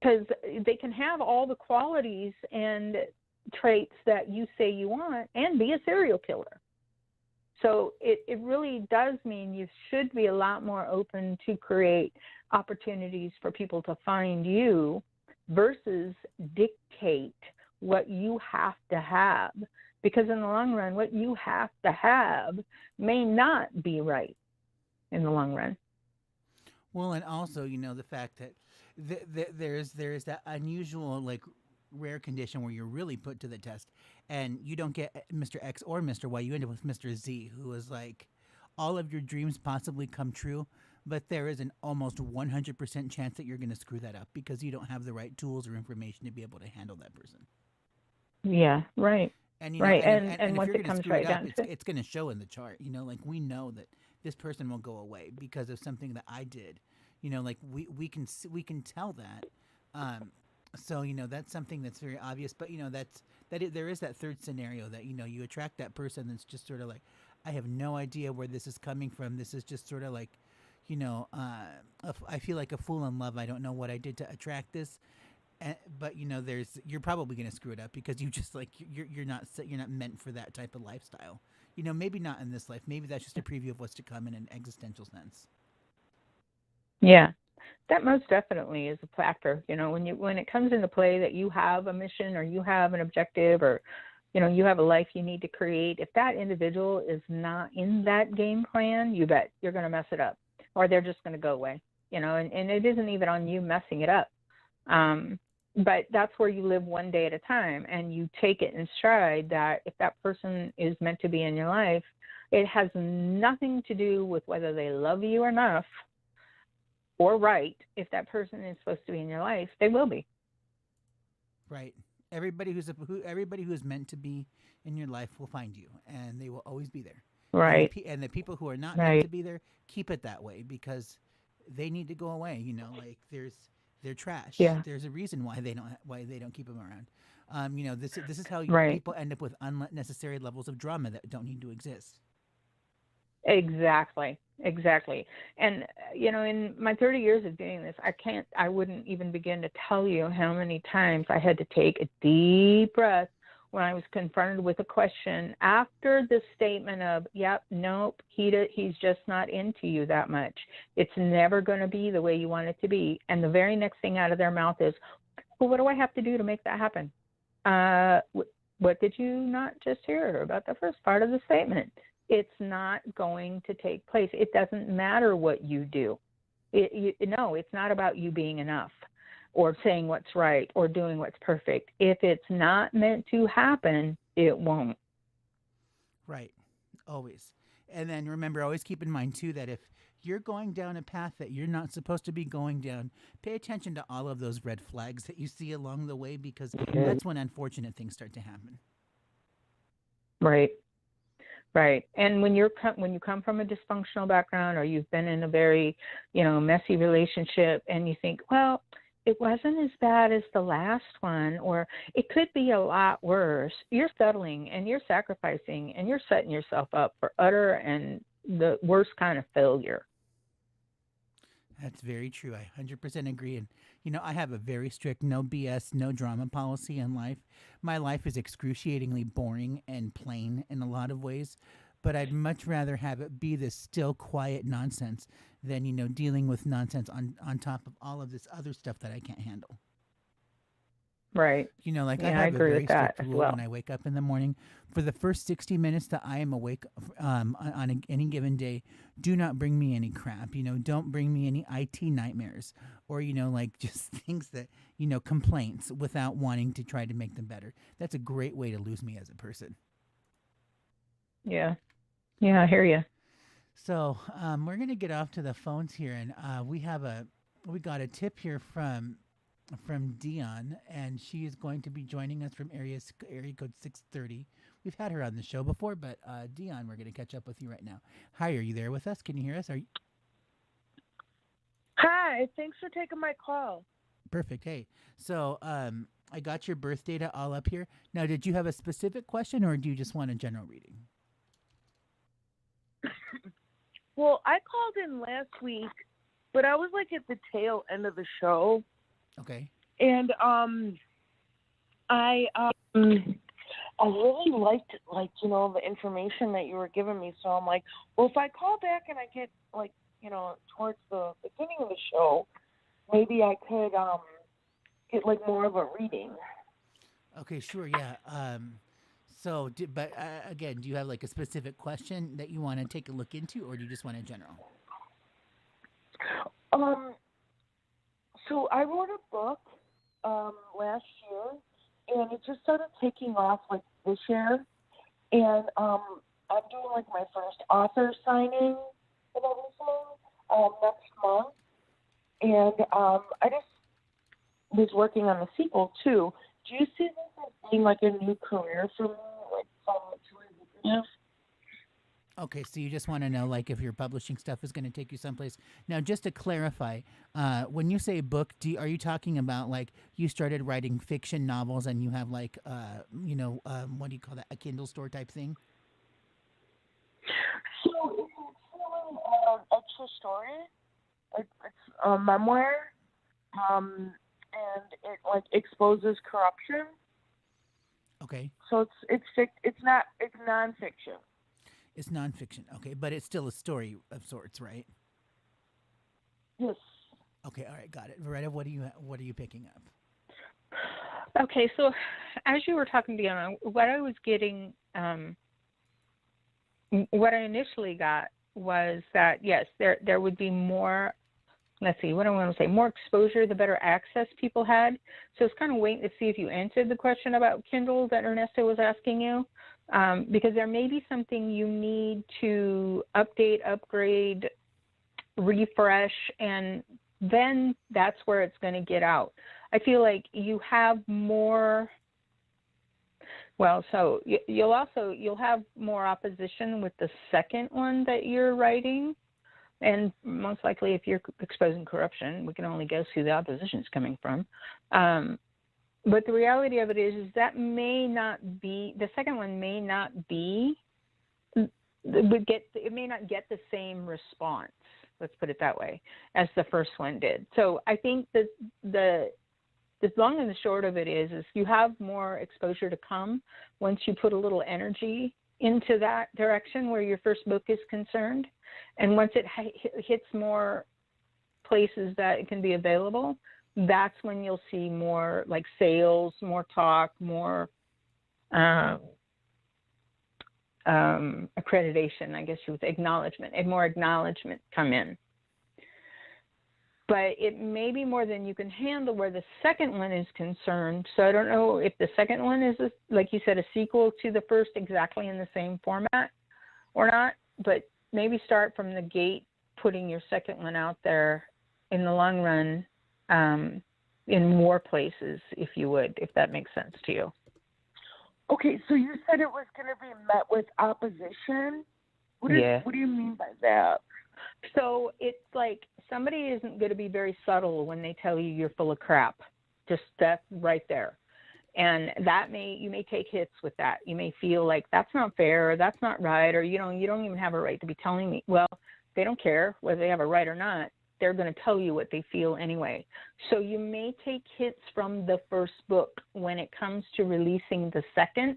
because they can have all the qualities and traits that you say you want and be a serial killer. So it really does mean you should be a lot more open to create opportunities for people to find you versus dictate what you have to have. Because in the long run, what you have to have may not be right in the long run. Well, and also, the fact that there's that unusual, like, rare condition where you're really put to the test, and you don't get Mr. X or Mr. Y. You end up with Mr. Z, who is like, all of your dreams possibly come true, but there is an almost 100% chance that you're going to screw that up because you don't have the right tools or information to be able to handle that person. Yeah, right. And Right. and And if once you're it going to comes screw it right up, down to it. it's going to show in the chart. Like, we know that this person will go away because of something that I did. Like, we can tell that. So that's something that's very obvious. But there is that third scenario that you attract that person that's just sort of like, I have no idea where this is coming from. This is just sort of like, I feel like a fool in love. I don't know what I did to attract this. But you're probably going to screw it up because you just, like, you're not meant for that type of lifestyle. Maybe not in this life. Maybe that's just a preview of what's to come in an existential sense. Yeah. That most definitely is a factor. When it comes into play that you have a mission or you have an objective or you have a life you need to create, if that individual is not in that game plan, you bet you're going to mess it up, or they're just going to go away. And it isn't even on you messing it up. But that's where you live one day at a time, and you take it in stride that if that person is meant to be in your life, it has nothing to do with whether they love you enough or right. If that person is supposed to be in your life, they will be. Right. Everybody everybody who's meant to be in your life will find you, and they will always be there. Right. And the people who are not meant to Right. be there, keep it that way because they need to go away. Like, they're trash. Yeah. There's a reason why they don't keep them around. This is how Right. people end up with unnecessary levels of drama that don't need to exist. Exactly. Exactly. And in my 30 years of doing this, I wouldn't even begin to tell you how many times I had to take a deep breath when I was confronted with a question after the statement of, yep, nope, he's just not into you that much. It's never going to be the way you want it to be. And the very next thing out of their mouth is, well, what do I have to do to make that happen? What did you not just hear about the first part of the statement? It's not going to take place. It doesn't matter what you do. No, it's not about you being enough or saying what's right or doing what's perfect. If it's not meant to happen, it won't. Right. Always. And then remember, always keep in mind too that if you're going down a path that you're not supposed to be going down, pay attention to all of those red flags that you see along the way because that's when unfortunate things start to happen. Right. Right. And when you come from a dysfunctional background or you've been in a very, messy relationship and you think, well, it wasn't as bad as the last one, or it could be a lot worse, you're settling and you're sacrificing and you're setting yourself up for utter and the worst kind of failure. That's very true. I 100% agree. And, I have a very strict no BS, no drama policy in life. My life is excruciatingly boring and plain in a lot of ways, but I'd much rather have it be this still quiet nonsense than, dealing with nonsense on top of all of this other stuff that I can't handle. Right. Like, I Yeah, I have a agree with very that strict as rule when well. I wake up in the morning. For the first 60 minutes that I am awake any given day, do not bring me any crap. Don't bring me any IT nightmares or, like, just things that, complaints without wanting to try to make them better. That's a great way to lose me as a person. Yeah. Yeah, I hear you. So we're going to get off to the phones here, and we got a tip here from Dion, and she is going to be joining us from area code 630. We've had her on the show before, but Dion, we're going to catch up with you right now. Hi, are you there with us? Can you hear us? Hi, thanks for taking my call. Perfect. Hey, so I got your birth data all up here. Now, did you have a specific question, or do you just want a general reading? Well, I called in last week, but I was like at the tail end of the show. Okay. And I really liked, like, you know, the information that you were giving me. So I'm like, well, if I call back and I get, like, you know, towards the beginning of the show, maybe I could get like more of a reading. Okay, sure, yeah. Again, do you have like a specific question that you want to take a look into, or do you just want a general? So I wrote a book last year, and it just started taking off like this year. And I'm doing like my first author signing and everything next month. And I just was working on the sequel too. Do you see this as being like a new career for me, like something that's really lucrative? Okay, so you just want to know, like, if your publishing stuff is going to take you someplace. Now, just to clarify, when you say book, are you talking about like you started writing fiction novels and you have like, what do you call that, a Kindle store type thing? So it's actually a true story. It's a memoir, and it like exposes corruption. Okay. So it's nonfiction. It's nonfiction, okay, but it's still a story of sorts, right? Yes. Okay, all right, got it. Veretta, what are you picking up? Okay, so as you were talking, Deanna, what I was getting, what I initially got was that yes, there would be more. Let's see, what I want to say, more exposure, the better access people had. So it's kind of waiting to see if you answered the question about Kindle that Ernesto was asking you, because there may be something you need to update, upgrade, refresh, and then that's where it's going to get out. I feel like you have more. Well, so you'll have more opposition with the second one that you're writing. And most likely, if you're exposing corruption, we can only guess who the opposition is coming from. But the reality of it is that may not be, the second one may not be, it may not get the same response, let's put it that way, as the first one did. So I think that the long and the short of it is you have more exposure to come once you put a little energy into that direction where your first book is concerned. And once it hits more places that it can be available, that's when you'll see more like sales, more talk, more accreditation, I guess you would say, acknowledgement, and more acknowledgement come in. But it may be more than you can handle where the second one is concerned. So I don't know if the second one is, like you said, a sequel to the first exactly in the same format or not, but maybe start from the gate putting your second one out there in the long run in more places, if you would, if that makes sense to you. Okay, so you said it was going to be met with opposition? What do you mean by that? So it's like somebody isn't going to be very subtle when they tell you you're full of crap. Just that right there. And you may take hits with that. You may feel like that's not fair, or that's not right, or you don't even have a right to be telling me. Well, they don't care whether they have a right or not. They're going to tell you what they feel anyway. So you may take hits from the first book when it comes to releasing the second.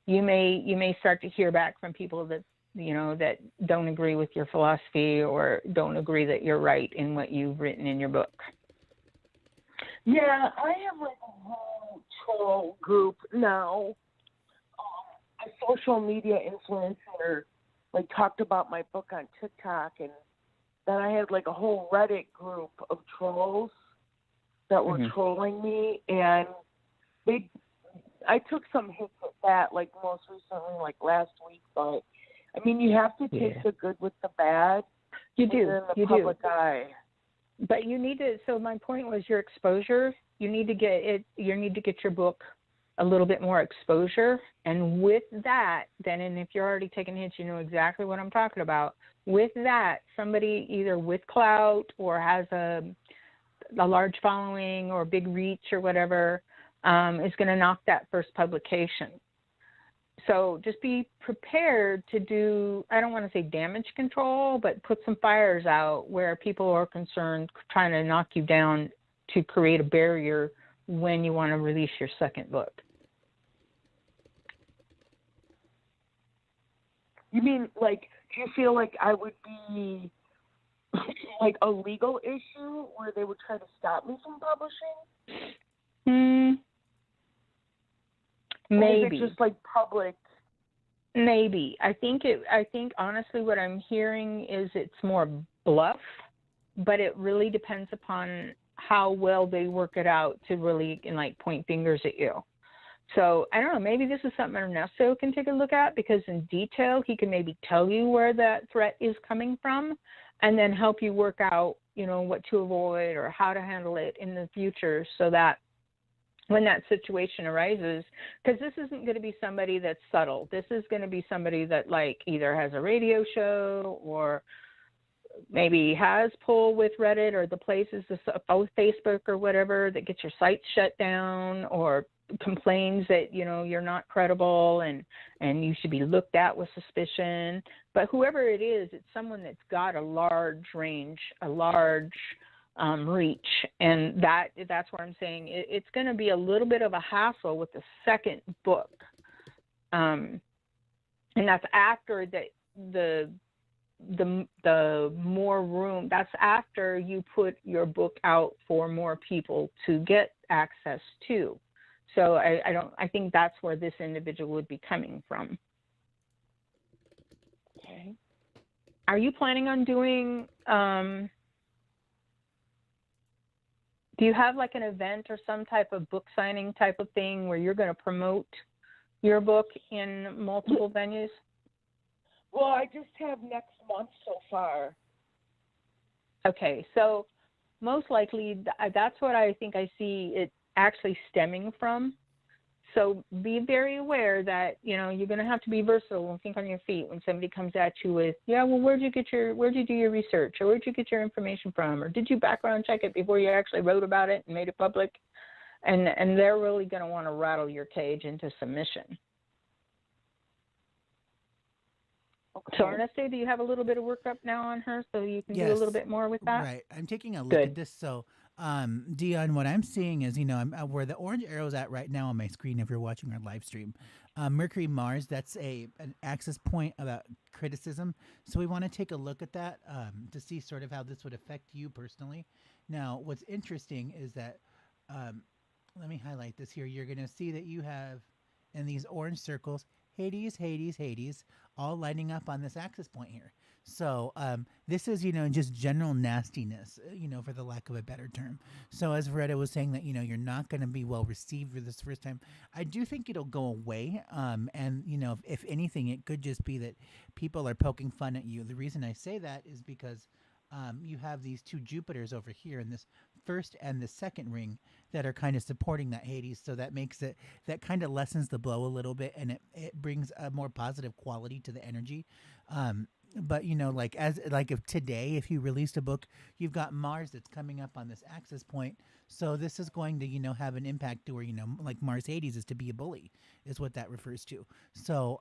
You may start to hear back from people that that don't agree with your philosophy or don't agree that you're right in what you've written in your book. Yeah, I have like a whole troll group now. A social media influencer like talked about my book on TikTok, and then I had like a whole Reddit group of trolls that were trolling me, and I took some hits at that, like most recently, like last week, but I mean, you have to take the good with the bad. You do. In the public eye. But you need to. So my point was your exposure. You need to get it. You need to get your book a little bit more exposure, and with that, then, and if you're already taking hits, you know exactly what I'm talking about. With that, somebody either with clout or has a large following or big reach or whatever is going to knock that first publication. So just be prepared to do, I don't want to say damage control, but put some fires out where people are concerned, trying to knock you down to create a barrier when you want to release your second book. You mean, like, do you feel like I would be like a legal issue where they would try to stop me from publishing? Maybe. Or is it just like public? Maybe. I think honestly what I'm hearing is it's more bluff, but it really depends upon how well they work it out to really point fingers at you. So I don't know, maybe this is something Ernesto can take a look at, because in detail he can maybe tell you where that threat is coming from and then help you work out, what to avoid or how to handle it in the future, so that when that situation arises, because this isn't going to be somebody that's subtle. This is going to be somebody that either has a radio show or maybe has pull with Reddit or the places, both Facebook or whatever, that gets your site shut down, or complains that you're not credible and you should be looked at with suspicion. But whoever it is, it's someone that's got a large range, a large reach, and that's where I'm saying it's going to be a little bit of a hassle with the second book, and that's after the more room. That's after you put your book out for more people to get access to. So I think that's where this individual would be coming from. Okay. Are you planning on doing? Do you have an event or some type of book signing type of thing where you're going to promote your book in multiple venues? Well, I just have next month so far. Okay, so most likely that's what I think I see it actually stemming from. So be very aware that, you're going to have to be versatile and think on your feet when somebody comes at you with, where'd you do your research, or where'd you get your information from, or did you background check it before you actually wrote about it and made it public? And they're really going to want to rattle your cage into submission. Okay. So Ernesto, do you have a little bit of work up now on her so you can do a little bit more with that? Right. I'm taking a look Good. at this. So, Dion, what I'm seeing is, I'm where the orange arrow's at right now on my screen, if you're watching our live stream, Mercury, Mars, that's an axis point about criticism. So we want to take a look at that to see sort of how this would affect you personally. Now, what's interesting is that, let me highlight this here. You're going to see that you have, in these orange circles, Hades, Hades, Hades, all lining up on this axis point here. So this is, just general nastiness, for the lack of a better term. So as Veretta was saying that, you're not going to be well received for this first time, I do think it'll go away. And, if anything, it could just be that people are poking fun at you. The reason I say that is because you have these two Jupiters over here in this first and the second ring that are kind of supporting that Hades. So that makes it, that kind of lessens the blow a little bit, and it brings a more positive quality to the energy. But if today, if you released a book, you've got Mars that's coming up on this axis point. So this is going to, have an impact to where, Mars Hades is to be a bully is what that refers to. So,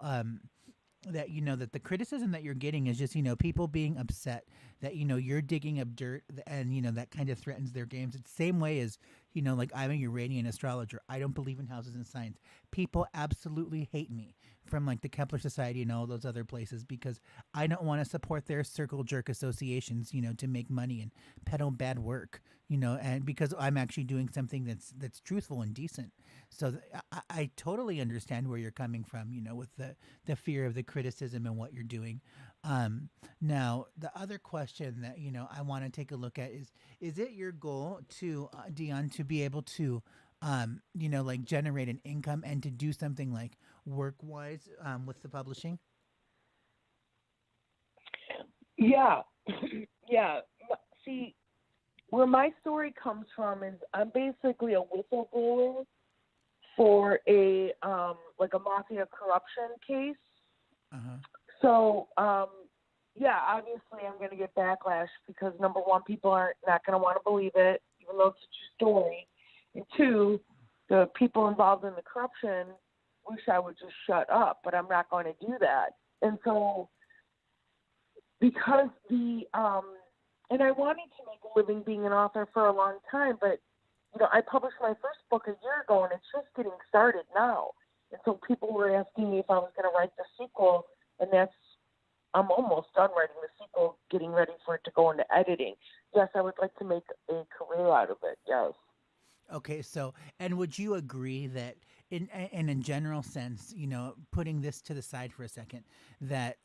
that that the criticism that you're getting is just people being upset that you're digging up dirt, and that kind of threatens their games. It's the same way as I'm a Uranian astrologer. I don't believe in houses and signs. People absolutely hate me from the Kepler Society and all those other places because I don't want to support their circle jerk associations to make money and peddle bad work, and because I'm actually doing something that's truthful and decent. So I totally understand where you're coming from, with the fear of the criticism and what you're doing. Now, the other question that, I want to take a look at is it your goal to, Dion, to be able to, generate an income and to do something work-wise with the publishing? Yeah. Yeah. See, where my story comes from is I'm basically a whistleblower for a mafia corruption case. Uh-huh. So, obviously I'm going to get backlash because, number one, people are not going to want to believe it, even though it's a true story. And two, the people involved in the corruption wish I would just shut up, but I'm not going to do that. And so, because and I wanted to make a living being an author for a long time, but I published my first book a year ago, and it's just getting started now. And so people were asking me if I was going to write the sequel, and I'm almost done writing the sequel, getting ready for it to go into editing. Yes, I would like to make a career out of it. Yes. Okay, so and would you agree that in a general sense, putting this to the side for a second, that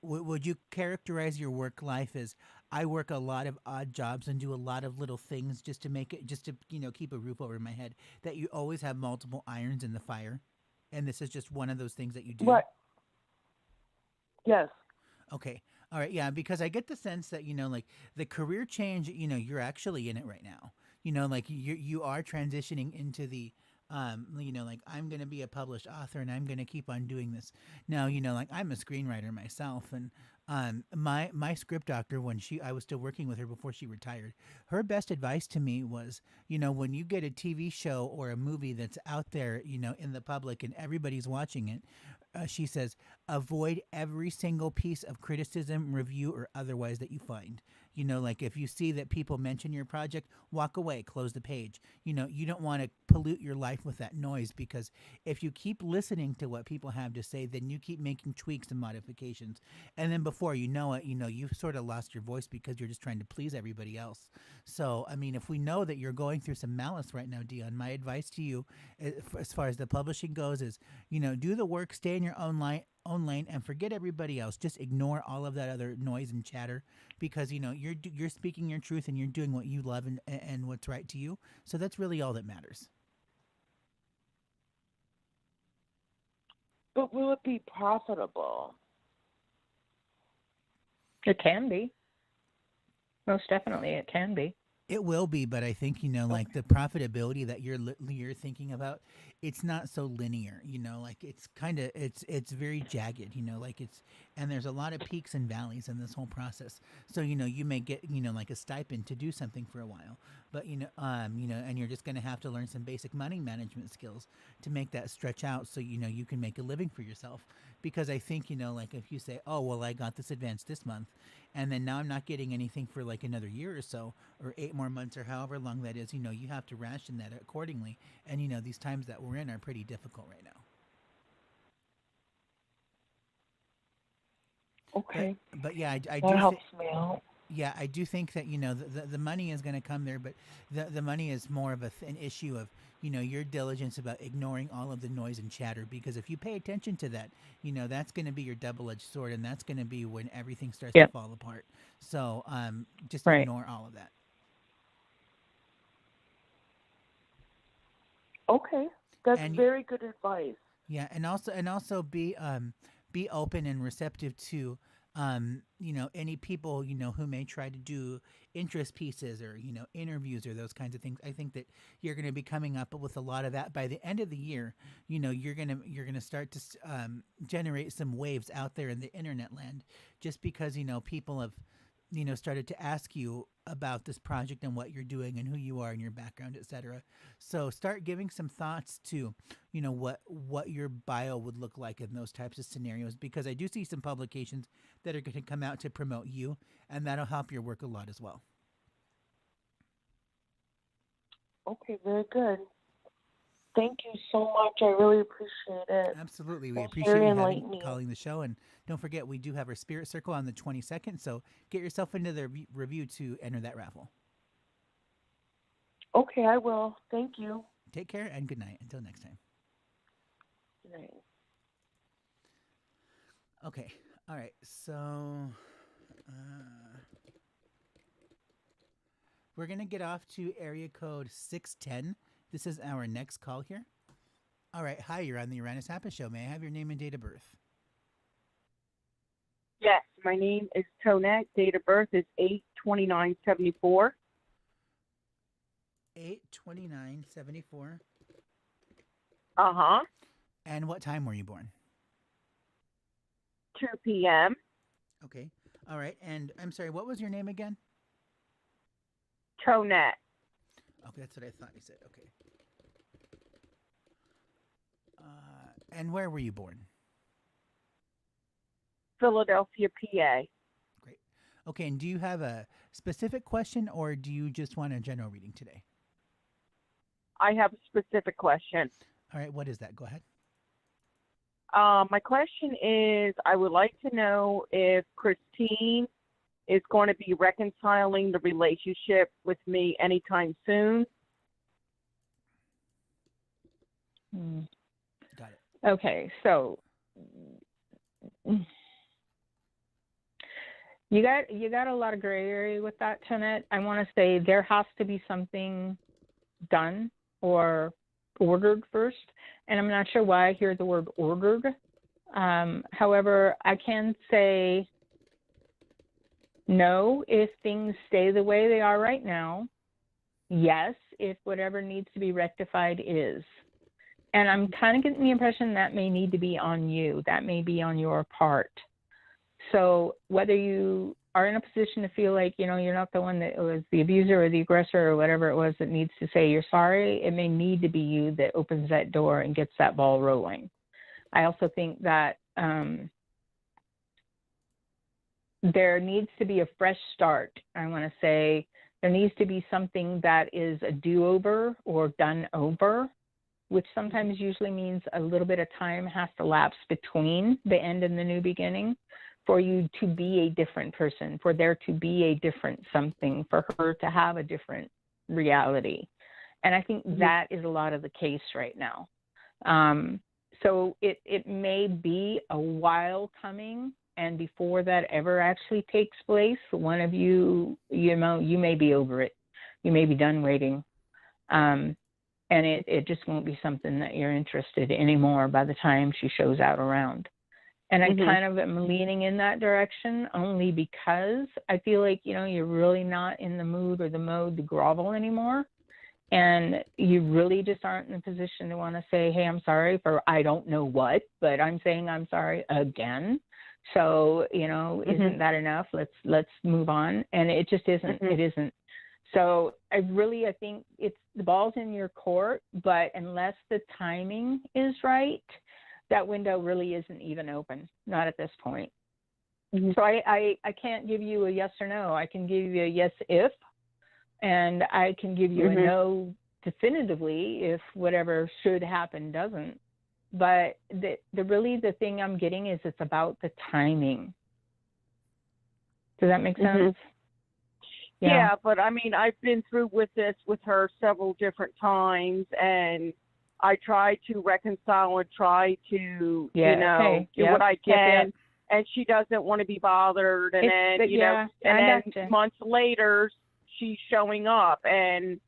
would you characterize your work life as I work a lot of odd jobs and do a lot of little things just to make it just to keep a roof over my head, that you always have multiple irons in the fire, and this is just one of those things that you do? Right. Yes. Okay. All right. Yeah. Because I get the sense that, like the career change, you're actually in it right now. Like you are transitioning into the, like I'm going to be a published author and I'm going to keep on doing this. Now, like I'm a screenwriter myself, and my script doctor, when I was still working with her before she retired, her best advice to me was, when you get a TV show or a movie that's out there, in the public and everybody's watching it, she says, avoid every single piece of criticism, review, or otherwise that you find. Like if you see that people mention your project, walk away, close the page. You don't want to pollute your life with that noise, because if you keep listening to what people have to say, then you keep making tweaks and modifications. And then before you know it, you've sort of lost your voice because you're just trying to please everybody else. So, I mean, if we know that you're going through some malice right now, Dion, my advice to you, as far as the publishing goes, is, do the work, stay in your own lane, and forget everybody else. Just ignore all of that other noise and chatter, because you're speaking your truth and you're doing what you love and what's right to you. So that's really all that matters. But will it be profitable? It can be. Most definitely, it can be. It will be, but I think like the profitability that you're thinking about, it's not so linear. Like it's kind of it's very jagged. Like and there's a lot of peaks and valleys in this whole process. So you may get like a stipend to do something for a while, but and you're just going to have to learn some basic money management skills to make that stretch out, so you can make a living for yourself. Because I think like if you say, oh well, I got this advance this month, and then now I'm not getting anything for like another year or so, or 8 more months, or however long that is, you have to ration that accordingly. And these times that we're in are pretty difficult right now. Okay. But yeah, I That do helps me out. yeah, I do think that the money is going to come there, but the money is more of an issue of your diligence about ignoring all of the noise and chatter. Because if you pay attention to that, that's going to be your double-edged sword, and that's going to be when everything starts to Yep. fall apart. So just Right. ignore all of that. Okay. That's And very good advice. yeah, and also be open and receptive to any people who may try to do interest pieces, or interviews, or those kinds of things. I think that you're going to be coming up with a lot of that by the end of the year. You're going to start to generate some waves out there in the internet land, just because people have started to ask you about this project and what you're doing and who you are and your background, etc. So start giving some thoughts to, what your bio would look like in those types of scenarios, because I do see some publications that are going to come out to promote you, and that'll help your work a lot as well. Okay, very good. Thank you so much. I really appreciate it. Absolutely. We That's appreciate very you enlightening. calling the show. And don't forget, we do have our Spirit Circle on the 22nd. So get yourself into the review to enter that raffle. Okay, I will. Thank you. Take care and good night. Until next time. Good night. Okay. All right. So we're going to get off to area code 610. This is our next call here. All right. Hi, you're on the Uranus Happens Show. May I have your name and date of birth? Yes, my name is Tonette. Date of birth is 8/29/74. 8/29/74. Uh-huh. And what time were you born? 2 p.m. Okay. All right. And I'm sorry, what was your name again? Tonette. Okay, that's what I thought you said. Okay. And where were you born? Philadelphia, PA. Great. Okay, and do you have a specific question, or do you just want a general reading today? I have a specific question. All right, what is that? Go ahead. My question is, I would like to know if Christine is going to be reconciling the relationship with me anytime soon. Got it. Okay, so you got a lot of gray area with that, Tonette. I want to say there has to be something done or ordered first, and I'm not sure why I hear the word ordered. However, I can say no if things stay the way they are right now. Yes, if whatever needs to be rectified is. And I'm kind of getting the impression that may need to be on you. That may be on your part. So whether you are in a position to feel like, you're not the one that was the abuser or the aggressor or whatever it was that needs to say you're sorry, it may need to be you that opens that door and gets that ball rolling. I also think that there needs to be a fresh start. I want to say there needs to be something that is a do-over or done over, which sometimes usually means a little bit of time has to lapse between the end and the new beginning for you to be a different person, for there to be a different something, for her to have a different reality. And I think that is a lot of the case right now. So it may be a while coming, and before that ever actually takes place, one of you, you may be over it. You may be done waiting. And it just won't be something that you're interested in anymore by the time she shows out around. And I kind of am leaning in that direction only because I feel like, you're really not in the mood or the mode to grovel anymore. And you really just aren't in a position to want to say, hey, I'm sorry for I don't know what, but I'm saying I'm sorry again. So, isn't that enough? Let's move on. And it just isn't. It isn't. So I think it's the ball's in your court, but unless the timing is right, that window really isn't even open, not at this point. So I can't give you a yes or no. I can give you a yes if, and I can give you a no definitively if whatever should happen doesn't. But the thing I'm getting is it's about the timing. Does that make sense? Yeah, but I mean, I've been through with this with her several different times, and I try to reconcile and try to, do what I can. And she doesn't want to be bothered. And then, months later, she's showing up, and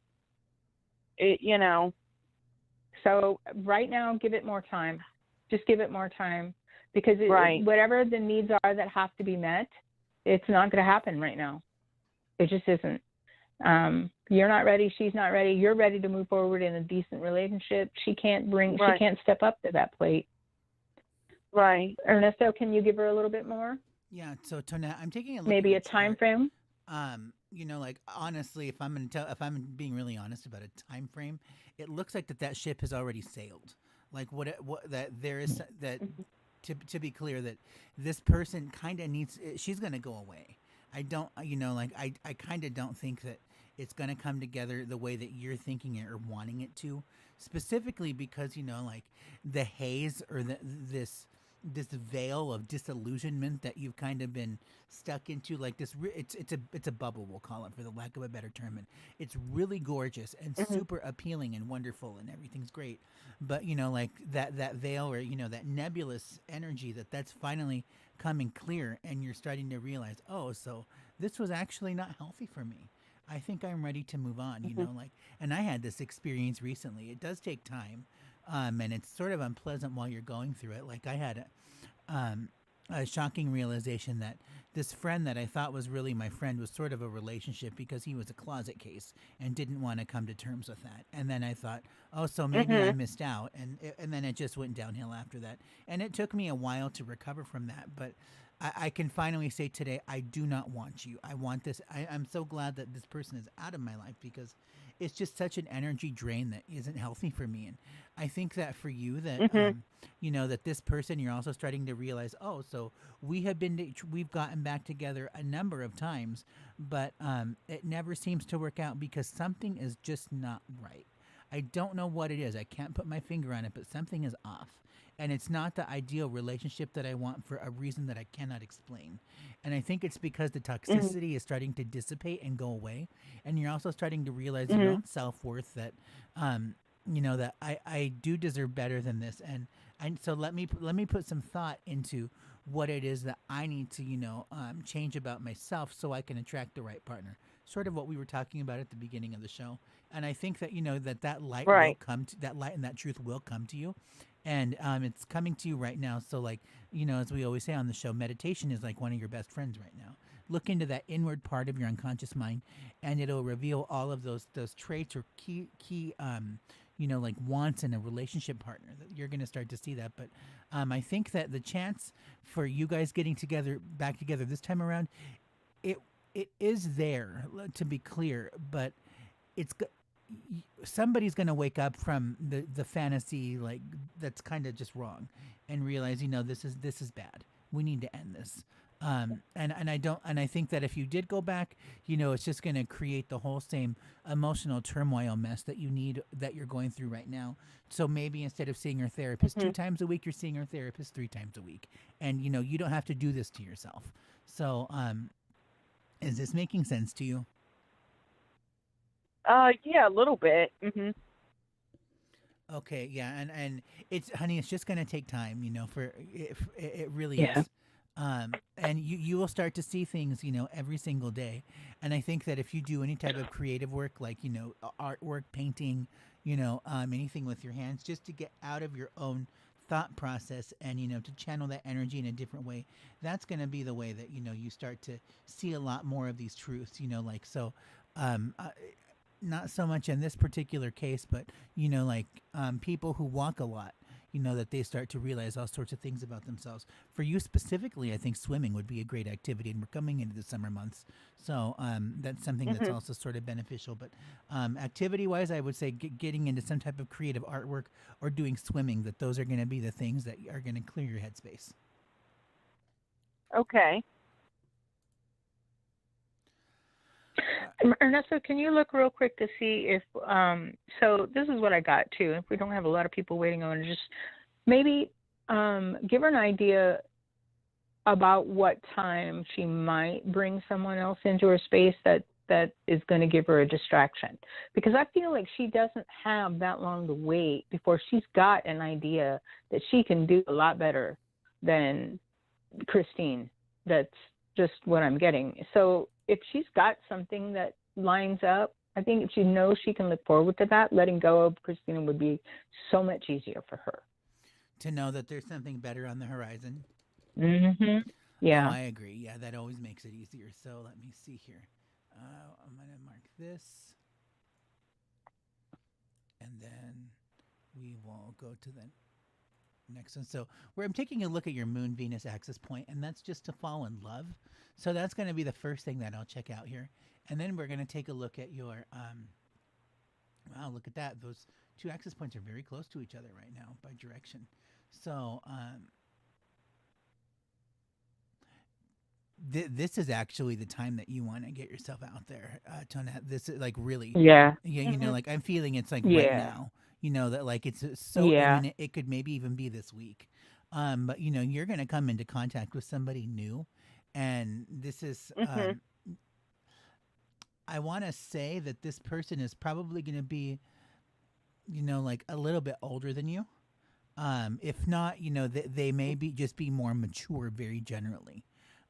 So right now, give it more time. Just give it more time, because whatever the needs are that have to be met, it's not going to happen right now. It just isn't. You're not ready. She's not ready. You're ready to move forward in a decent relationship. She can't she can't step up to that plate. Right. Ernesto, can you give her a little bit more? Yeah. So Tonette, I'm taking a look maybe at a time frame. Honestly, if I'm being really honest about a time frame, it looks like that ship has already sailed. Like what that there is that to be clear that this person kind of needs. She's gonna go away. I don't, I kind of don't think that it's going to come together the way that you're thinking it or wanting it to, specifically because, the haze or this veil of disillusionment that you've kind of been stuck into, like this, it's a bubble, we'll call it, for the lack of a better term. And it's really gorgeous and super appealing and wonderful and everything's great. But, that veil or, that nebulous energy that's finally coming clear, and you're starting to realize, oh, so this was actually not healthy for me. I think I'm ready to move on, and I had this experience recently. It does take time, and it's sort of unpleasant while you're going through it. Like I had a shocking realization that this friend that I thought was really my friend was sort of a relationship because he was a closet case and didn't want to come to terms with that. And then I thought, oh, so maybe I missed out. And then it just went downhill after that. And it took me a while to recover from that. But I can finally say today, I do not want you. I want this. I'm so glad that this person is out of my life because it's just such an energy drain that isn't healthy for me. And I think that for you that that this person, you're also starting to realize, oh, so we've gotten back together a number of times, but it never seems to work out because something is just not right. I don't know what it is. I can't put my finger on it, but something is off. And it's not the ideal relationship that I want for a reason that I cannot explain. And I think it's because the toxicity is starting to dissipate and go away. And you're also starting to realize your own self-worth that, that I do deserve better than this. And so let me put some thought into what it is that I need to, change about myself so I can attract the right partner. Sort of what we were talking about at the beginning of the show. And I think that, that light will come to that light and that truth will come to you. And it's coming to you right now. So like, as we always say on the show, meditation is like one of your best friends right now. Look into that inward part of your unconscious mind and it'll reveal all of those traits or key like wants in a relationship partner. That you're going to start to see that. But I think that the chance for you guys getting back together this time around, it is there, to be clear, but somebody's going to wake up from the fantasy like that's kind of just wrong and realize, this is bad. We need to end this. And I think that if you did go back, it's just going to create the whole same emotional turmoil mess that you're going through right now. So maybe instead of seeing your therapist 2 times a week, you're seeing your therapist 3 times a week. And, you don't have to do this to yourself. So, is this making sense to you? Yeah, a little bit. Okay, yeah, and it's just going to take time, for it really is. And you will start to see things, every single day. And I think that if you do any type of creative work, like, artwork, painting, anything with your hands, just to get out of your own thought process and, to channel that energy in a different way, that's going to be the way that, you start to see a lot more of these truths, not so much in this particular case, but, people who walk a lot, that they start to realize all sorts of things about themselves. For you specifically, I think swimming would be a great activity, and we're coming into the summer months. So that's something that's also sort of beneficial. But activity-wise, I would say getting into some type of creative artwork or doing swimming, that those are going to be the things that are going to clear your headspace. Okay. Ernesto, can you look real quick to see if, so this is what I got too. If we don't have a lot of people waiting on, just maybe give her an idea about what time she might bring someone else into her space that is going to give her a distraction. Because I feel like she doesn't have that long to wait before she's got an idea that she can do a lot better than Christine. That's just what I'm getting. So if she's got something that lines up, I think if she knows she can look forward to that, letting go of Christina would be so much easier for her. To know that there's something better on the horizon. Mm-hmm. Yeah. Oh, I agree. Yeah, that always makes it easier. So let me see here. I'm going to mark this. And then we will go to the next one. So where I'm taking a look at your Moon Venus axis point, and that's just to fall in love. So that's going to be the first thing that I'll check out here. And then we're going to take a look at your, wow, look at that. Those 2 axis points are very close to each other right now by direction. So this is actually the time that you want to get yourself out there, Tonette. This is like really, yeah, like I'm feeling it's like right now. That like it's so imminent, it could maybe even be this week. But you're going to come into contact with somebody new, and this is I want to say that this person is probably going to be like a little bit older than you. If not, they may be more mature very generally.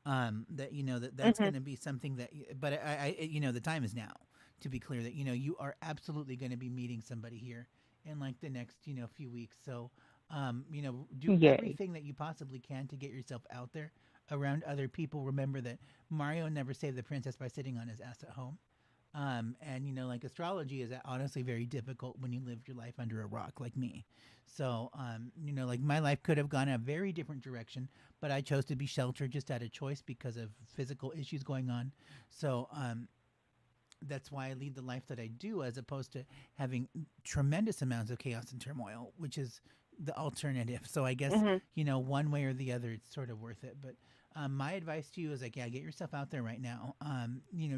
That's going to be something that, but I the time is now, to be clear, that you are absolutely going to be meeting somebody here in like the next few weeks. So do everything that you possibly can to get yourself out there around other people. Remember that Mario never saved the princess by sitting on his ass at home. And like astrology is honestly very difficult when you live your life under a rock like me. So like my life could have gone a very different direction, but I chose to be sheltered just out of choice because of physical issues going on. So that's why I lead the life that I do, as opposed to having tremendous amounts of chaos and turmoil, which is the alternative. So I guess, one way or the other, it's sort of worth it. But my advice to you is like, get yourself out there right now.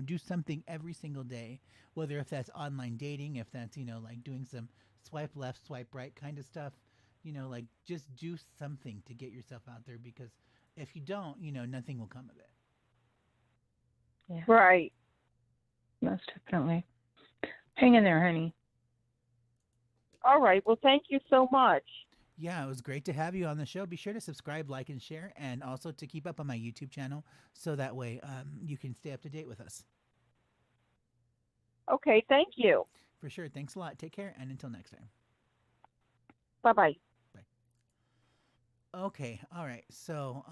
Do something every single day, whether if that's online dating, if that's, like doing some swipe left, swipe right kind of stuff, like just do something to get yourself out there, because if you don't, nothing will come of it. Yeah. Right. Most definitely. Hang in there, honey. All right. Well, thank you so much. Yeah, it was great to have you on the show. Be sure to subscribe, like, and share, and also to keep up on my YouTube channel, so that way you can stay up to date with us. Okay, thank you. For sure. Thanks a lot. Take care, and until next time. Bye-bye. Bye. Okay, all right. So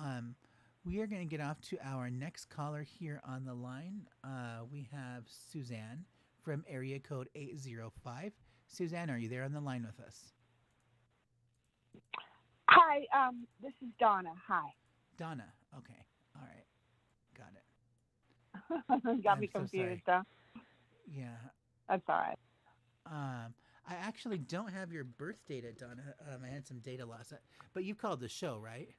we are going to get off to our next caller here on the line. We have Suzanne from area code 805. Suzanne, are you there on the line with us? Hi, this is Donna. Hi. Donna. Okay. All right. Got it. Got me confused, so yeah. That's all right. I actually don't have your birth data, Donna. I had some data loss. But you called the show, right?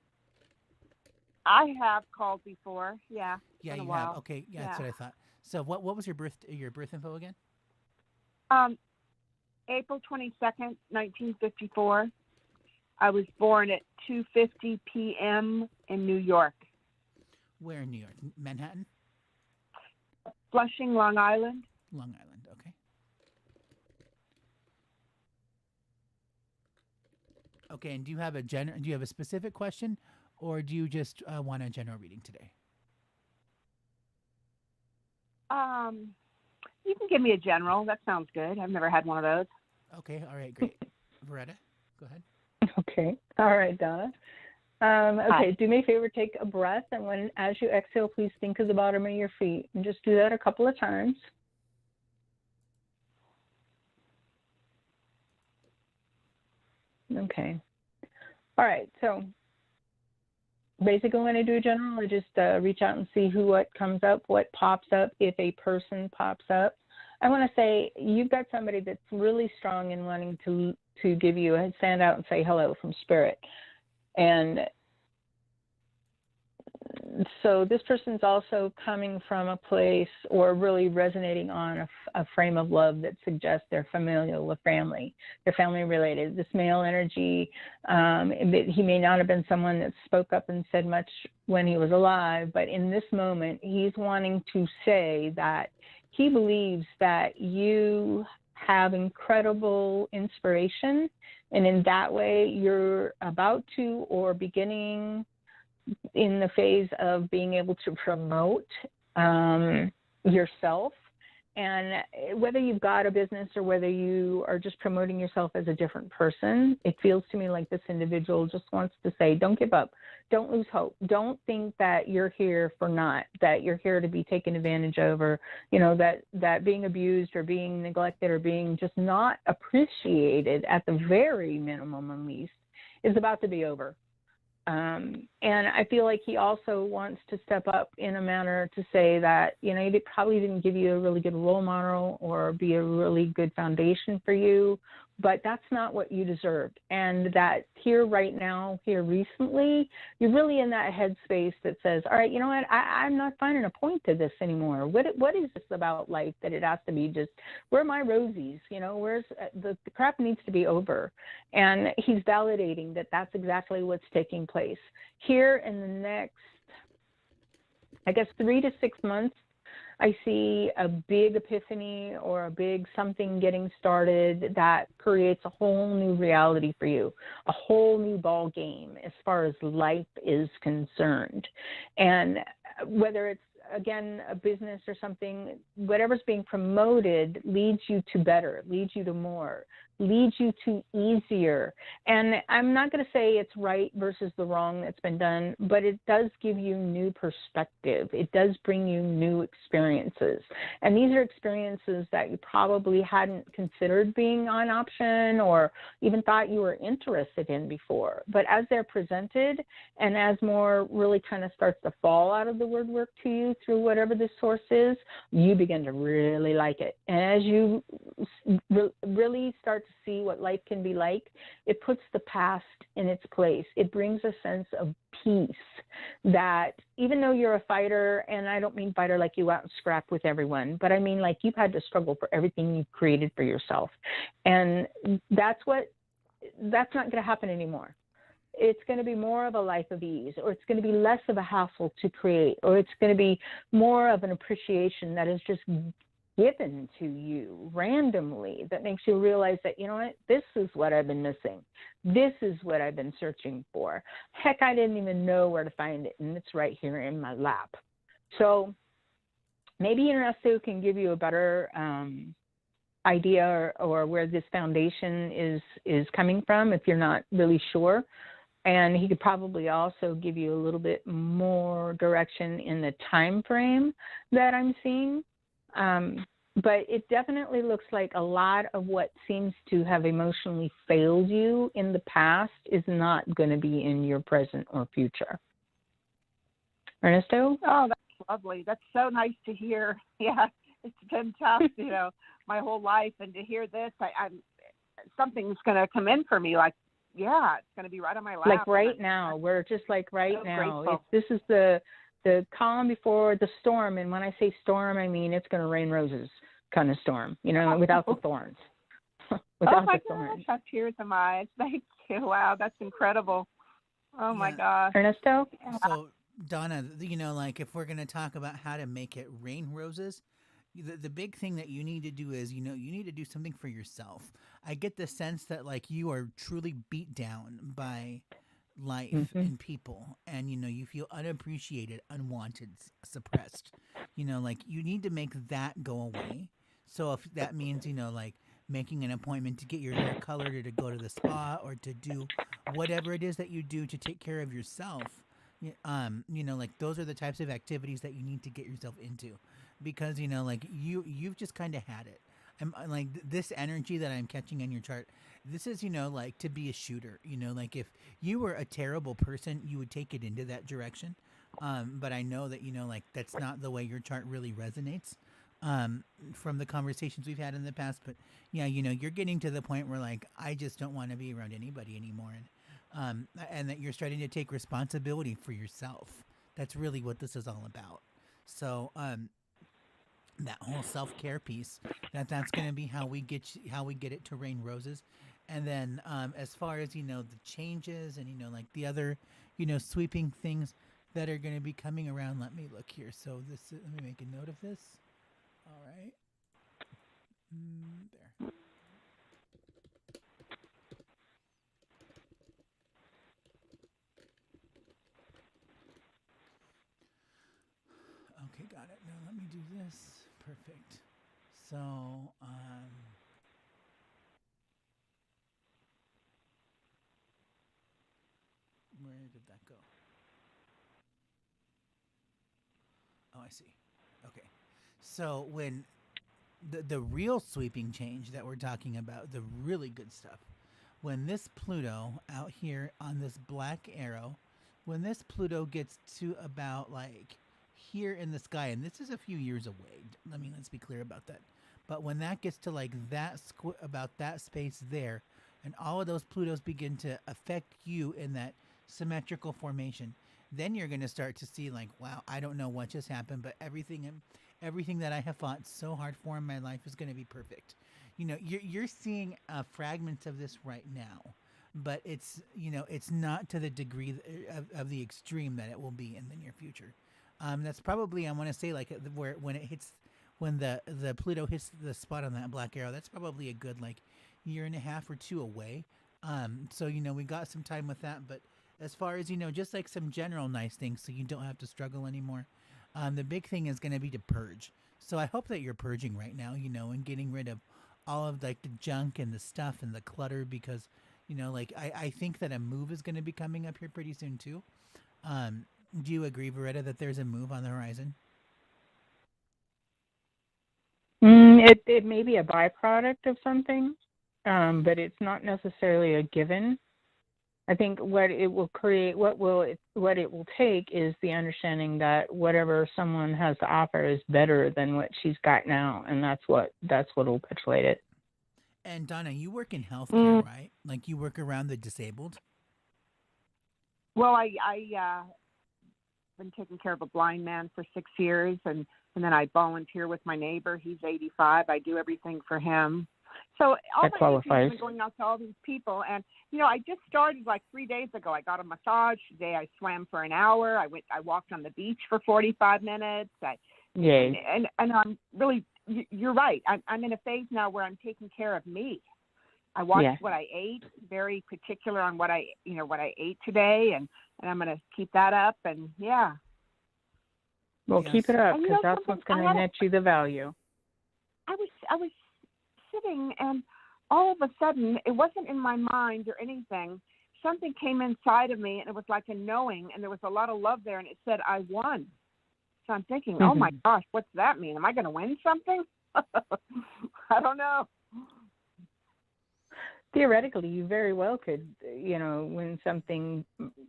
I have called before. Yeah. Yeah, you while. have. Okay. Yeah, that's what I thought. So what was your birth info again? April 22nd, 1954. I was born at 2:50 p.m. in New York. Where in New York? Manhattan? Flushing, Long Island. Long Island, okay. Okay, and do you have a specific question, or do you just want a general reading today? You can give me a general. That sounds good. I've never had one of those. Okay, all right, great. Veretta, go ahead. Okay. All right, Donna. Okay, do me a favor, take a breath, and as you exhale, please think of the bottom of your feet, and just do that a couple of times. Okay. All right, so basically when I do a general, I just reach out and see what comes up, what pops up, if a person pops up. I want to say you've got somebody that's really strong in wanting to give you a stand out and say hello from spirit. And so this person's also coming from a place or really resonating on a frame of love that suggests they're familial with family. They're family related. This male energy, he may not have been someone that spoke up and said much when he was alive, but in this moment, he's wanting to say that he believes that you have incredible inspiration, and in that way, you're about to or beginning in the phase of being able to promote yourself. And whether you've got a business or whether you are just promoting yourself as a different person, it feels to me like this individual just wants to say, don't give up. Don't lose hope. Don't think that you're here for naught, that you're here to be taken advantage of, or, that being abused or being neglected or being just not appreciated at the very minimum at least is about to be over. And I feel like he also wants to step up in a manner to say that, he probably didn't give you a really good role model or be a really good foundation for you, but that's not what you deserved. And that here right now, here recently, you're really in that headspace that says, all right, you know what, I'm not finding a point to this anymore. What is this about life that it has to be just, where are my rosies? Where's the crap needs to be over. And he's validating that that's exactly what's taking place. Here in the next, I guess, 3 to 6 months, I see a big epiphany or a big something getting started that creates a whole new reality for you, a whole new ball game as far as life is concerned. And whether it's, again, a business or something, whatever's being promoted leads you to better, leads you to more, leads you to easier. And I'm not going to say it's right versus the wrong that's been done, but it does give you new perspective. It does bring you new experiences. And these are experiences that you probably hadn't considered being an option or even thought you were interested in before. But as they're presented and as more really kind of starts to fall out of the woodwork to you through whatever the source is, you begin to really like it. And as you really start to see what life can be like, it puts the past in its place. It brings a sense of peace that even though you're a fighter, and I don't mean fighter like you out and scrap with everyone, but I mean like you've had to struggle for everything you've created for yourself. And that's not going to happen anymore. It's going to be more of a life of ease, or it's going to be less of a hassle to create, or it's going to be more of an appreciation that is just given to you randomly, that makes you realize that, you know what, this is what I've been missing. This is what I've been searching for. Heck, I didn't even know where to find it, and it's right here in my lap. So maybe Ernesto can give you a better idea or where this foundation is coming from if you're not really sure. And he could probably also give you a little bit more direction in the time frame that I'm seeing. But it definitely looks like a lot of what seems to have emotionally failed you in the past is not going to be in your present or future. Ernesto? Oh, that's lovely. That's so nice to hear. Yeah, it's been tough, my whole life. And to hear this, I'm something's going to come in for me. Like, yeah, it's going to be right on my lap. Like right now. We're just like right so now. This is the calm before the storm. And when I say storm, I mean it's going to rain roses kind of storm, without the thorns. Without the thorns. I have tears in my eyes. Thank you. Wow, that's incredible. Oh, my gosh. Ernesto? So, Donna, like if we're going to talk about how to make it rain roses, the big thing that you need to do is, you need to do something for yourself. I get the sense that like you are truly beat down by life and people, and you feel unappreciated, unwanted, suppressed. Like you need to make that go away. So if that means like making an appointment to get your hair colored, or to go to the spa, or to do whatever it is that you do to take care of yourself, like those are the types of activities that you need to get yourself into, because like you've just kind of had it. I'm like this energy that I'm catching on your chart. This is, like to be a shooter, like if you were a terrible person, you would take it into that direction. But I know that, like that's not the way your chart really resonates, from the conversations we've had in the past. But yeah, you're getting to the point where like, I just don't want to be around anybody anymore. And that you're starting to take responsibility for yourself. That's really what this is all about. So, that whole self-care piece, that's going to be how we get it to rain roses. And then as far as the changes and like the other sweeping things that are going to be coming around, let me look here. So let me make a note of this. All right, there. Okay, got it. Now let me do this. Perfect. So, where did that go? Oh, I see. Okay. So when the real sweeping change that we're talking about, the really good stuff, when this Pluto out here on this black arrow, when this Pluto gets to about like here in the sky, and this is a few years away. Let's be clear about that. But when that gets to like that about that space there, and all of those Plutos begin to affect you in that symmetrical formation, then you're going to start to see like, wow, I don't know what just happened, but everything that I have fought so hard for in my life is going to be perfect. You're seeing fragments of this right now, but it's not to the degree of the extreme that it will be in the near future. That's probably, I want to say, like when the Pluto hits the spot on that black arrow, that's probably a good like year and a half or two away. So we got some time with that. But as far as just like some general nice things, so you don't have to struggle anymore. The big thing is going to be to purge. So I hope that you're purging right now, and getting rid of all of like the junk and the stuff and the clutter, because like I think that a move is going to be coming up here pretty soon too. Do you agree, Veretta, that there's a move on the horizon? It may be a byproduct of something, but it's not necessarily a given. I think what it will create, what it will take is the understanding that whatever someone has to offer is better than what she's got now, and that's what will perpetuate it. And Donna, you work in healthcare, right? Like you work around the disabled? Well, I been taking care of a blind man for 6 years, and then I volunteer with my neighbor. He's 85. I do everything for him. So all that my qualifies. energy has been going out to all these people. And, I just started like 3 days ago. I got a massage. Today I swam for an hour. I walked on the beach for 45 minutes. Yay. And I'm really, you're right. I'm in a phase now where I'm taking care of me. I watched what I ate, very particular on what I ate today, and I'm going to keep that up. And well, keep it up, because that's what's going to net you the value. I was sitting, and all of a sudden, it wasn't in my mind or anything. Something came inside of me, and it was like a knowing, and there was a lot of love there, and it said, I won. So I'm thinking, oh my gosh, what's that mean? Am I going to win something? I don't know. Theoretically, you very well could, win something,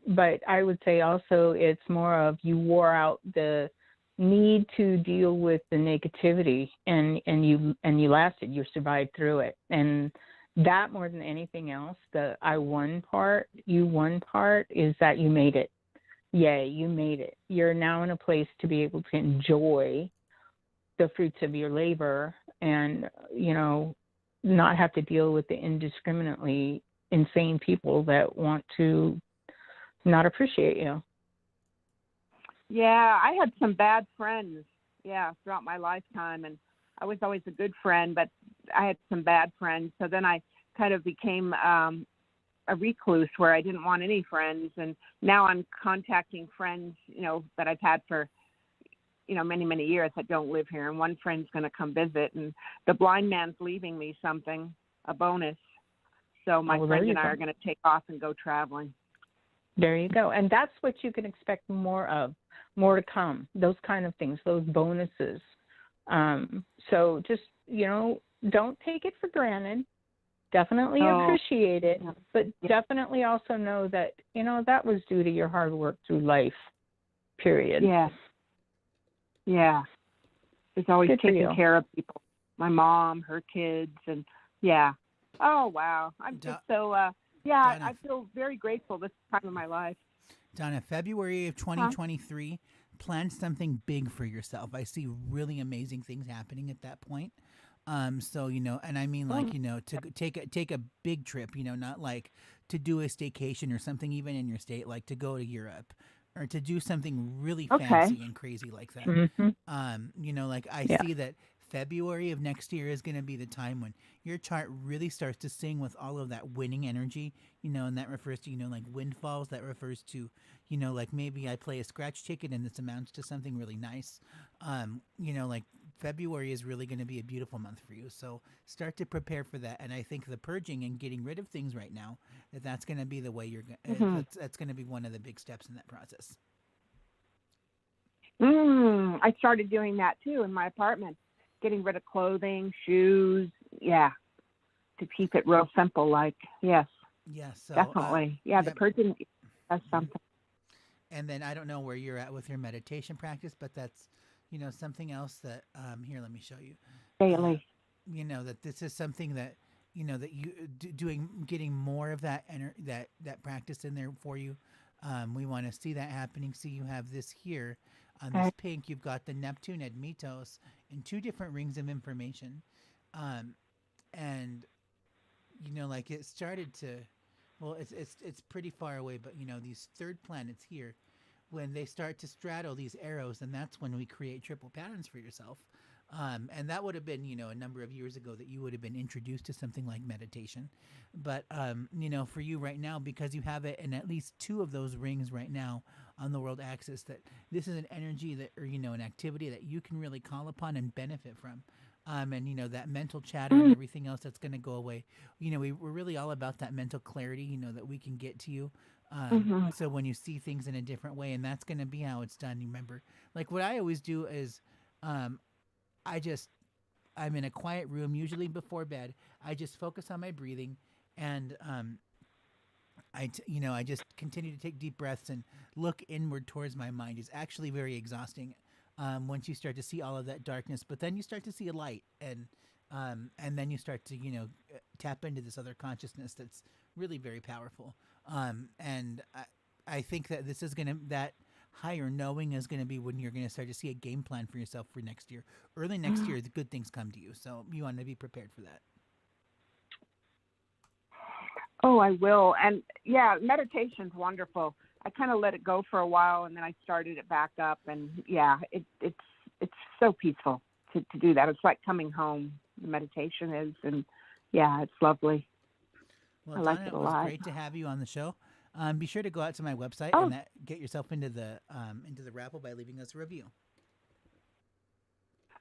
but I would say also it's more of you wore out the need to deal with the negativity, and you lasted, you survived through it, and that more than anything else, the you won part is that you made it. Yay, you made it. You're now in a place to be able to enjoy the fruits of your labor, and not have to deal with the indiscriminately insane people that want to not appreciate you. Yeah, I had some bad friends, throughout my lifetime, and I was always a good friend, but I had some bad friends. So then I kind of became a recluse where I didn't want any friends, and now I'm contacting friends, that I've had for many, many years that don't live here, and one friend's going to come visit, and the blind man's leaving me something, a bonus. So my friend and I are going to take off and go traveling. There you go. And that's what you can expect more of, more to come, those kind of things, those bonuses. So just, don't take it for granted. Definitely appreciate it, but definitely also know that, that was due to your hard work through life, period. Yes. Yeah. It's always taking care of people. My mom, her kids, and Oh, wow. I'm just so, Donna, I feel very grateful this time of my life. Donna, February of 2023, plan something big for yourself. I see really amazing things happening at that point. So, and I mean, like, to take a big trip, not like to do a staycation or something even in your state, like to go to Europe, or to do something really fancy and crazy like that. Like I see that February of next year is going to be the time when your chart really starts to sing with all of that winning energy, and that refers to, like windfalls. That refers to, like maybe I play a scratch ticket and this amounts to something really nice. Like February is really going to be a beautiful month for you. So start to prepare for that. And I think the purging and getting rid of things right now, that's going to be the way you're that's going to be one of the big steps in that process. I started doing that too in my apartment, getting rid of clothing, shoes. Yeah. To keep it real simple, like, yes. Yes. So, definitely. The purging does something. And then I don't know where you're at with your meditation practice, but that's, something else that, here, let me show you. Daily. That this is something that, that you getting more of that that practice in there for you. We want to see that happening. See, you have this here on this pink. You've got the Neptune Admetos in 2 different rings of information. And, like it started to, well, it's pretty far away, but, these third planets here, when they start to straddle these arrows, and that's when we create triple patterns for yourself. And that would have been, a number of years ago that you would have been introduced to something like meditation. But, for you right now, because you have it in at least 2 of those rings right now on the world axis, that this is an energy that, or, an activity that you can really call upon and benefit from. And, that mental chatter and everything else that's going to go away. We're really all about that mental clarity, that we can get to you. So when you see things in a different way, and that's going to be how it's done. Remember, like what I always do is, I'm in a quiet room, usually before bed. I just focus on my breathing, and I just continue to take deep breaths and look inward towards my mind. It's actually very exhausting once you start to see all of that darkness, but then you start to see a light, and And then you start to, tap into this other consciousness that's really very powerful. And I think that that higher knowing is going to be when you're going to start to see a game plan for yourself for next year. Early next year, the good things come to you. So you want to be prepared for that. Oh, I will. And yeah, meditation's wonderful. I kind of let it go for a while, and then I started it back up. And yeah, it's so peaceful to do that. It's like coming home. The meditation is, and yeah, it's lovely. Well, I Donna, like it it a was lot. great to have you on the show. Be sure to go out to my website and get yourself into the raffle by leaving us a review.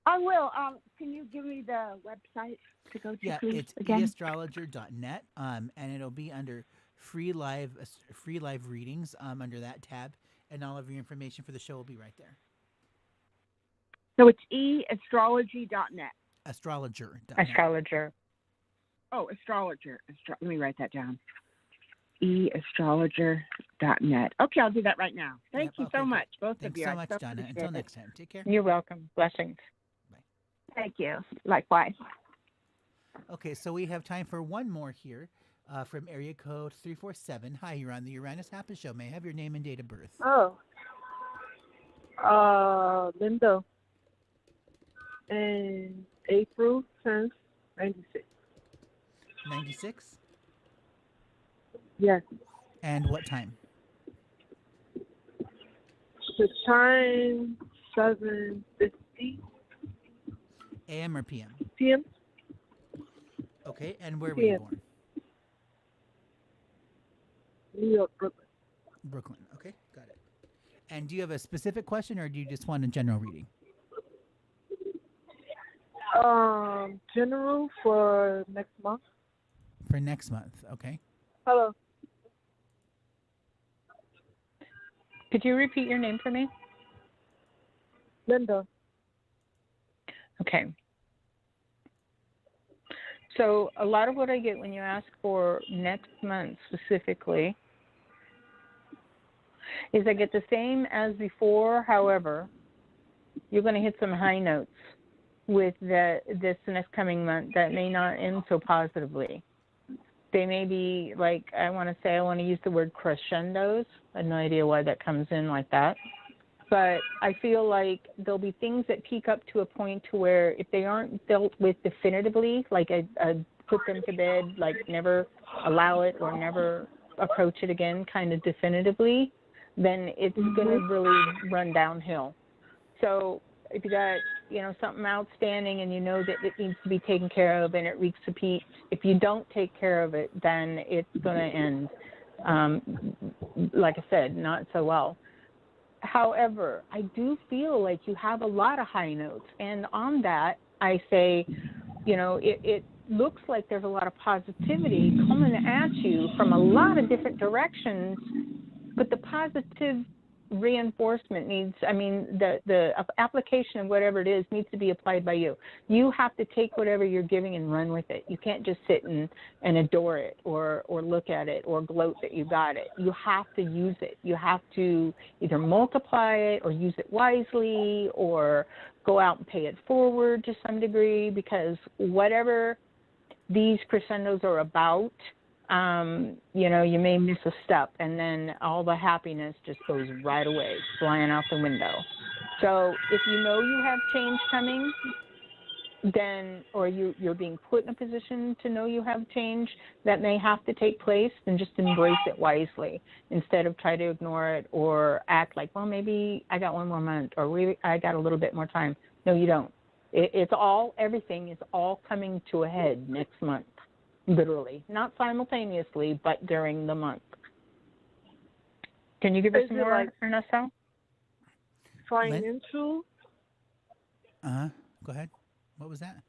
I will. Can you give me the website to go to? Yeah, please, it's again? eastrologer.net, and it'll be under free live readings under that tab, and all of your information for the show will be right there. So it's eastrology.net. Astrologer.net. Astrologer. Oh, astrologer. Let me write that down. eastrologer.net. Okay, I'll do that right now. Thank you so much, both of you. Thanks so much, Donna. Until next time, take care. You're welcome. Blessings. Bye. Thank you. Likewise. Okay, so we have time for one more here from area code 347. Hi, you're on the Uranus Happens Show. May I have your name and date of birth? Linda. And April 10th, 96. 96? Yes. And what time? The time, 7:50. AM or PM? PM. Okay, and where were you born? New York, Brooklyn. Brooklyn, okay, got it. And do you have a specific question, or do you just want a general reading? General for next month. For next month, okay. Hello. Could you repeat your name for me? Linda. Okay. So a lot of what I get when you ask for next month specifically is I get the same as before. However, you're going to hit some high notes with this next coming month that may not end so positively. They may be like, I want to use the word crescendos. I have no idea why that comes in like that. But I feel like there'll be things that peak up to a point to where if they aren't dealt with definitively, like I put them to bed, like never allow it or never approach it again kind of definitively, then it's going to really run downhill. So if you got, something outstanding and you know that it needs to be taken care of and it reeks a peach, if you don't take care of it, then it's going to end, like I said, not so well. However, I do feel like you have a lot of high notes. And on that, I say, it looks like there's a lot of positivity coming at you from a lot of different directions, but the positive reinforcement the application of whatever it is needs to be applied by you. You have to take whatever you're giving and run with it. You can't just sit and adore it or look at it or gloat that you got it. You have to use it. You have to either multiply it or use it wisely or go out and pay it forward to some degree, because whatever these crescendos are about, you may miss a step and then all the happiness just goes right away, flying out the window. So if you know you have change coming, then, or you're being put in a position to know you have change that may have to take place, then just embrace it wisely instead of try to ignore it or act like, well, maybe I got one more month or I got a little bit more time. No, you don't. Everything is all coming to a head next month. Literally, not simultaneously, but during the month. Can you give us some more, Ernesto? Financial? Go ahead. What was that?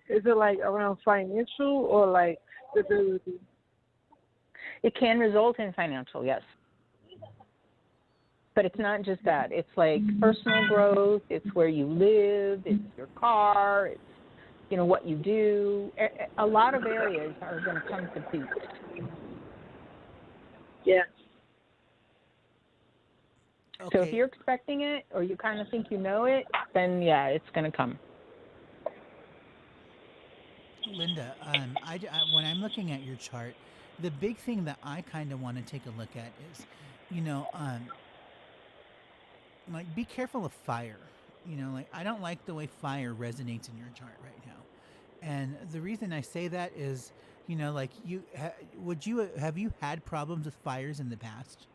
Is it like around financial or like stability? It can result in financial, yes. But it's not just that. It's like personal growth. It's where you live. It's your car. It's what you do. A lot of areas are going to come to peace. Yeah. Okay. So if you're expecting it or you kind of think you know it, then yeah, it's going to come. Linda, when I'm looking at your chart, the big thing that I kind of want to take a look at is, you know, like be careful of fire. You know, like I don't like the way fire resonates in your chart right now. And the reason I say that is, you know, like have you had problems with fires in the past?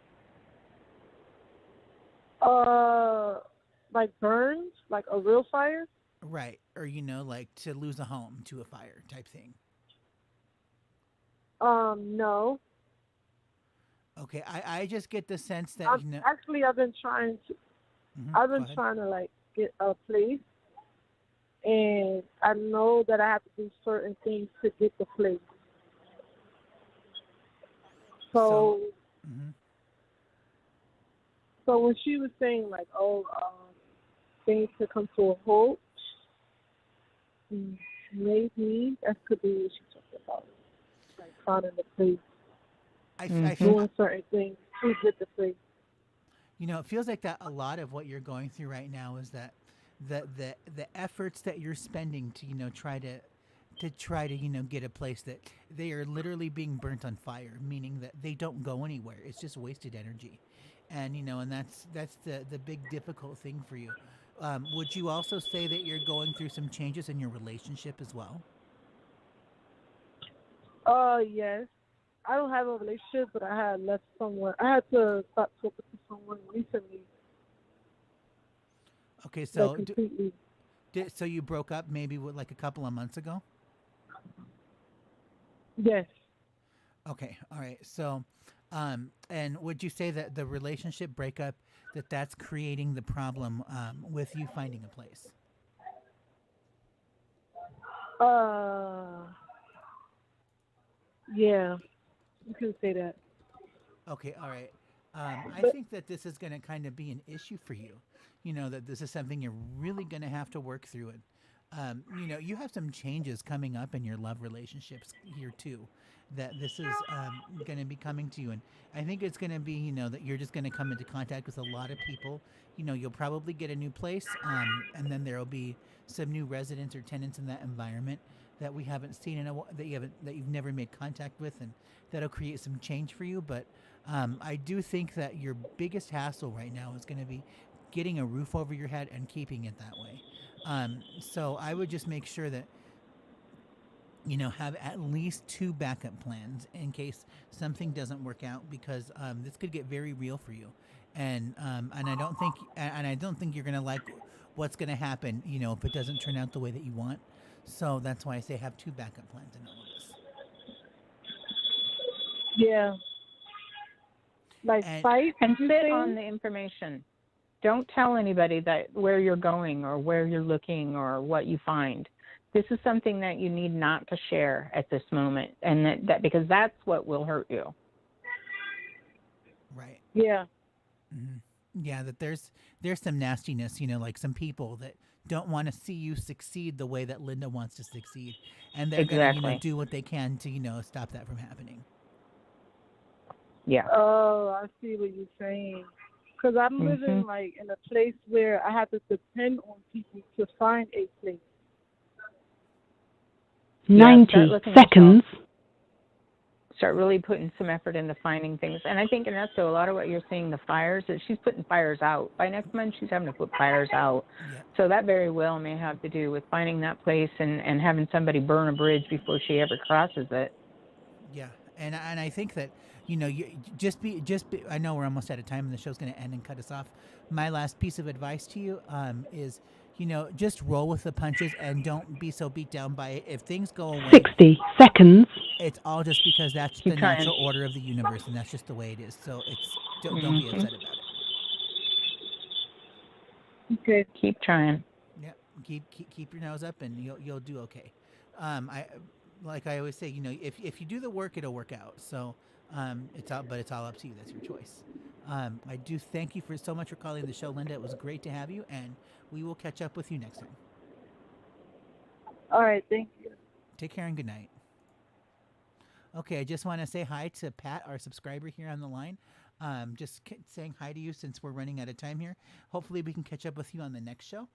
Like burns, like a real fire. Right. Or, you know, like to lose a home to a fire type thing. No. Okay. I just get the sense that, I've, you know. actually, I've been trying to. I've been trying to like get a place, and I know that I have to do certain things to get the place. So, so when she was saying like, oh, things to come to a halt, maybe that could be what she's talking about, like finding the place, doing certain things to get the place. You know, it feels like that a lot of what you're going through right now is that the efforts that you're spending to, you know, try to, you know, get a place, that they are literally being burnt on fire, meaning that they don't go anywhere. It's just wasted energy. And, you know, and that's the big difficult thing for you. Would you also say that you're going through some changes in your relationship as well? Yes. I don't have a relationship, but I had left someone. I had to stop talking to someone recently. Okay, so like completely. So you broke up maybe like a couple of months ago? Yes. Okay, all right. So, and would you say that the relationship breakup, that's creating the problem with you finding a place? Yeah, you can say that. Okay, all right. I But think that this is going to kind of be an issue for you. You know, that this is something you're really going to have to work through. And, you know, you have some changes coming up in your love relationships here too, that this is going to be coming to you. And I think it's going to be, you know, that you're just going to come into contact with a lot of people. You know, you'll probably get a new place, and then there will be some new residents or tenants in that environment that we haven't seen in that you've never made contact with, and that'll create some change for you. But I do think that your biggest hassle right now is going to be getting a roof over your head and keeping it that way. So I would just make sure that, you know, have at least 2 backup plans in case something doesn't work out, because this could get very real for you. And I don't think you're going to like what's going to happen, you know, if it doesn't turn out the way that you want. So that's why I say have 2 backup plans in all of this. yeah, like fight and sit on the information. Don't tell anybody that where you're going or where you're looking or what you find. This is something that you need not to share at this moment, and that because that's what will hurt you. Right. Yeah. Mm-hmm. Yeah, that there's some nastiness, you know, like some people that don't want to see you succeed the way that Linda wants to succeed, and they're going to, you know, do what they can to, you know, stop that from happening. Yeah. Oh, I see what you're saying. Because I'm living like in a place where I have to depend on people to find a place. 90 seconds. Start really putting some effort into finding things. And I think, and that's a lot of what you're seeing, the fires, that she's putting fires out. By next month, she's having to put fires out. Yeah. So that very well may have to do with finding that place and having somebody burn a bridge before she ever crosses it. Yeah. And I think that, you know, you just be. I know we're almost out of time, and the show's going to end and cut us off. My last piece of advice to you is, you know, just roll with the punches and don't be so beat down by it. If things go away, 60 seconds. It's all just because that's the natural order of the universe, and that's just the way it is. So don't be upset about it. Okay. Keep trying. Yeah. Keep your nose up, and you'll do okay. Like I always say, you know, if you do the work, it'll work out. So it's all up to you. That's your choice. I do thank you so much for calling the show, Linda. It was great to have you, and we will catch up with you next time. All right, thank you. Take care and good night. Okay, I just want to say hi to Pat, our subscriber here on the line. Just saying hi to you since we're running out of time here. Hopefully we can catch up with you on the next show.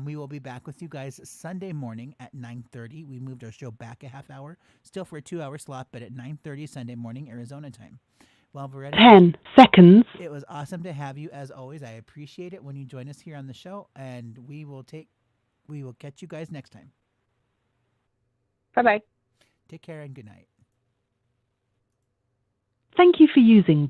We will be back with you guys Sunday morning at 9:30. We moved our show back a half hour, still for a 2-hour slot, but at 9:30 Sunday morning, Arizona time. Well, Beretta, 10 seconds. It was awesome to have you as always. I appreciate it when you join us here on the show, and we will catch you guys next time. Bye-bye. Take care and good night. Thank you for using